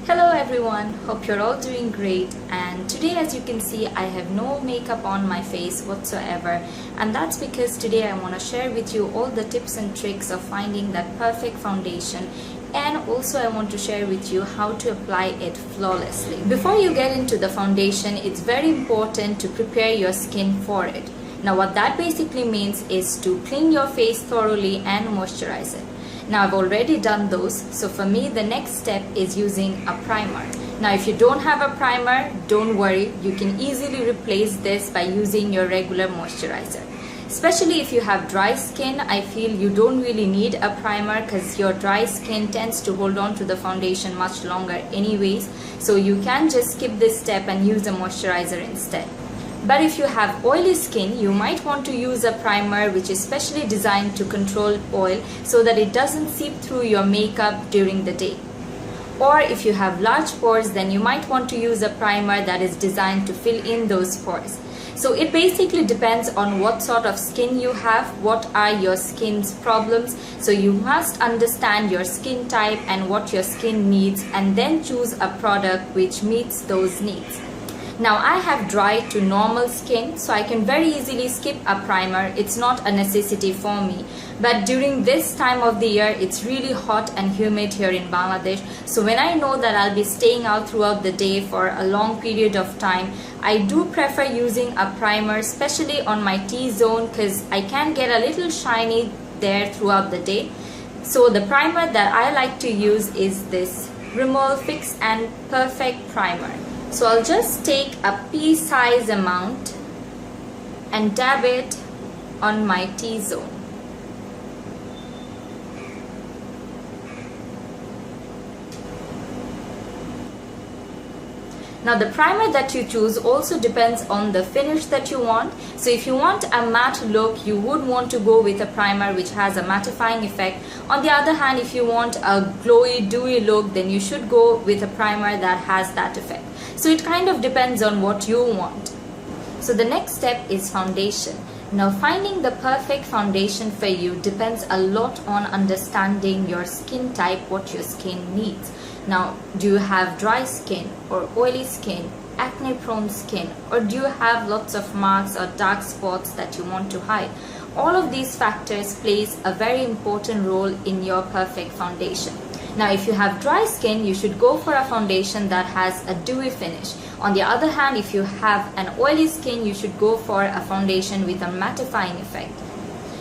Hello everyone, hope you're all doing great, and today as you can see I have no makeup on my face whatsoever, and that's because today I want to share with you all the tips and tricks of finding that perfect foundation, and also I want to share with you how to apply it flawlessly. Before you get into the foundation, it's very important to prepare your skin for it. Now what that basically means is to clean your face thoroughly and moisturize it. Now I've already done those, so for me the next step is using a primer. Now if you don't have a primer, don't worry, you can easily replace this by using your regular moisturizer. Especially if you have dry skin, I feel you don't really need a primer because your dry skin tends to hold on to the foundation much longer anyways, so you can just skip this step and use a moisturizer instead. But if you have oily skin, you might want to use a primer which is specially designed to control oil so that it doesn't seep through your makeup during the day. Or if you have large pores, then you might want to use a primer that is designed to fill in those pores. So it basically depends on what sort of skin you have, what are your skin's problems. So you must understand your skin type and what your skin needs, and then choose a product which meets those needs. Now I have dry to normal skin, so I can very easily skip a primer. It's not a necessity for me. But during this time of the year, it's really hot and humid here in Bangladesh. So when I know that I'll be staying out throughout the day for a long period of time, I do prefer using a primer, especially on my T-zone, because I can get a little shiny there throughout the day. So the primer that I like to use is this Rimmel Fix and Perfect Primer. So I'll just take a pea-size amount and dab it on my T-zone. Now the primer that you choose also depends on the finish that you want. So if you want a matte look, you would want to go with a primer which has a mattifying effect. On the other hand, if you want a glowy, dewy look, then you should go with a primer that has that effect. So it kind of depends on what you want. So the next step is foundation. Now finding the perfect foundation for you depends a lot on understanding your skin type, what your skin needs. Now, do you have dry skin or oily skin, acne prone skin, or do you have lots of marks or dark spots that you want to hide? All of these factors plays a very important role in your perfect foundation. Now if you have dry skin, you should go for a foundation that has a dewy finish. On the other hand, if you have an oily skin, you should go for a foundation with a mattifying effect.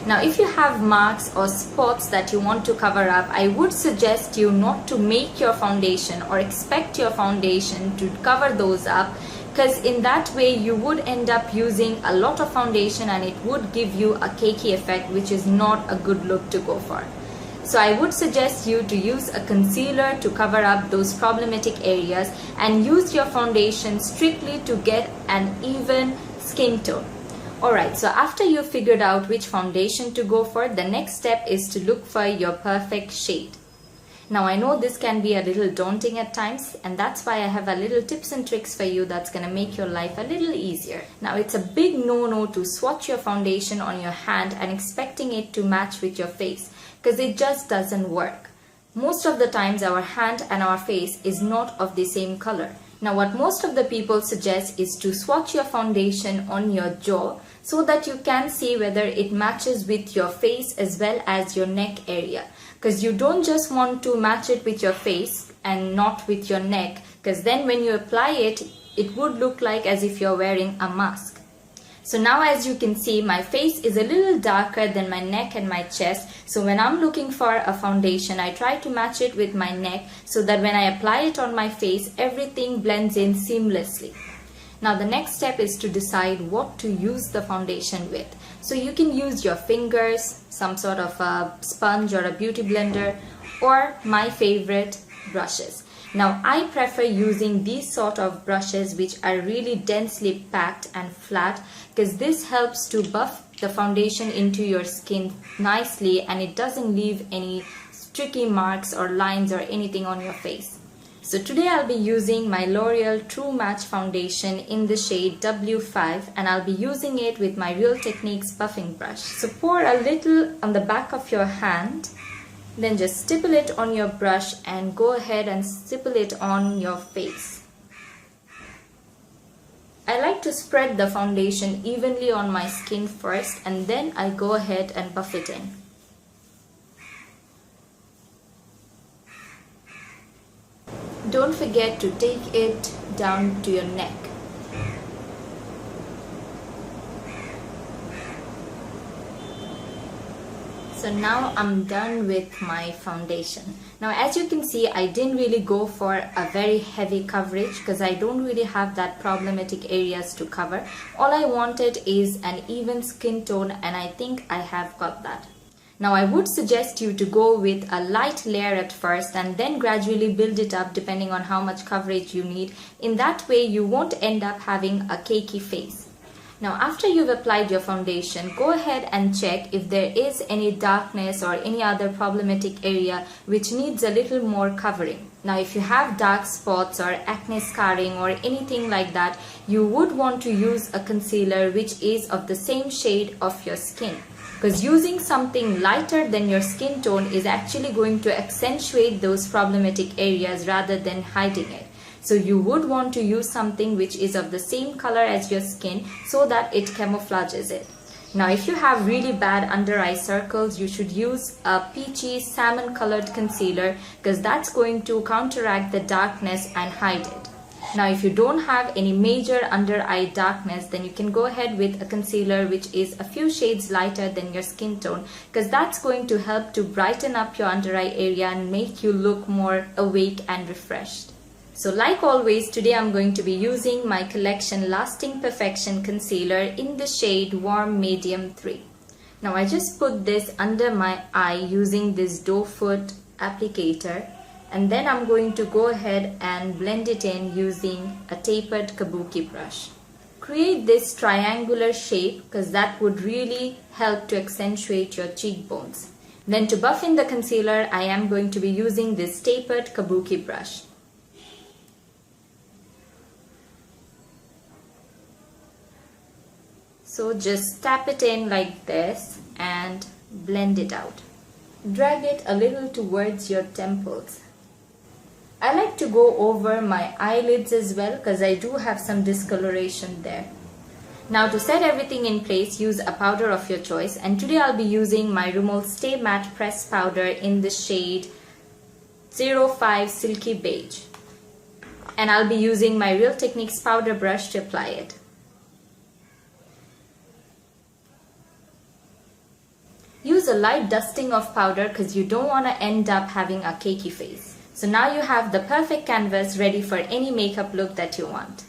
Now if you have marks or spots that you want to cover up, I would suggest you not to make your foundation or expect your foundation to cover those up, because in that way you would end up using a lot of foundation and it would give you a cakey effect, which is not a good look to go for. So I would suggest you to use a concealer to cover up those problematic areas and use your foundation strictly to get an even skin tone. Alright, so after you've figured out which foundation to go for, the next step is to look for your perfect shade. Now I know this can be a little daunting at times, and that's why I have a little tips and tricks for you that's gonna make your life a little easier. Now it's a big no-no to swatch your foundation on your hand and expecting it to match with your face, because it just doesn't work. Most of the times our hand and our face is not of the same color. Now what most of the people suggest is to swatch your foundation on your jaw so that you can see whether it matches with your face as well as your neck area. Because you don't just want to match it with your face and not with your neck, because then when you apply it, it would look like as if you're wearing a mask. So now as you can see, my face is a little darker than my neck and my chest. So when I'm looking for a foundation, I try to match it with my neck so that when I apply it on my face, everything blends in seamlessly. Now the next step is to decide what to use the foundation with. So you can use your fingers, some sort of a sponge or a beauty blender, or my favorite, brushes. Now I prefer using these sort of brushes which are really densely packed and flat, because this helps to buff the foundation into your skin nicely and it doesn't leave any streaky marks or lines or anything on your face. So today I'll be using my L'Oreal True Match Foundation in the shade W5, and I'll be using it with my Real Techniques buffing brush. So pour a little on the back of your hand Then just stipple it on your brush and go ahead and stipple it on your face. I like to spread the foundation evenly on my skin first, and then I go ahead and buff it in. Don't forget to take it down to your neck. So now I'm done with my foundation. Now as you can see, I didn't really go for a very heavy coverage because I don't really have that problematic areas to cover. All I wanted is an even skin tone, and I think I have got that. Now I would suggest you to go with a light layer at first and then gradually build it up depending on how much coverage you need. In that way you won't end up having a cakey face. Now after you've applied your foundation, go ahead and check if there is any darkness or any other problematic area which needs a little more covering. Now if you have dark spots or acne scarring or anything like that, you would want to use a concealer which is of the same shade of your skin. Because using something lighter than your skin tone is actually going to accentuate those problematic areas rather than hiding it. So you would want to use something which is of the same color as your skin so that it camouflages it. Now if you have really bad under eye circles, you should use a peachy salmon colored concealer because that's going to counteract the darkness and hide it. Now if you don't have any major under eye darkness, then you can go ahead with a concealer which is a few shades lighter than your skin tone, because that's going to help to brighten up your under eye area and make you look more awake and refreshed. So like always, today I'm going to be using my Collection Lasting Perfection Concealer in the shade Warm Medium 3. Now I just put this under my eye using this doe foot applicator, and then I'm going to go ahead and blend it in using a tapered kabuki brush. Create this triangular shape because that would really help to accentuate your cheekbones. Then to buff in the concealer, I am going to be using this tapered kabuki brush. So just tap it in like this and blend it out. Drag it a little towards your temples. I like to go over my eyelids as well because I do have some discoloration there. Now to set everything in place, use a powder of your choice, and today I'll be using my Rimmel Stay Matte Pressed Powder in the shade 05 Silky Beige. And I'll be using my Real Techniques powder brush to apply it. Use a light dusting of powder because you don't want to end up having a cakey face. So now you have the perfect canvas ready for any makeup look that you want.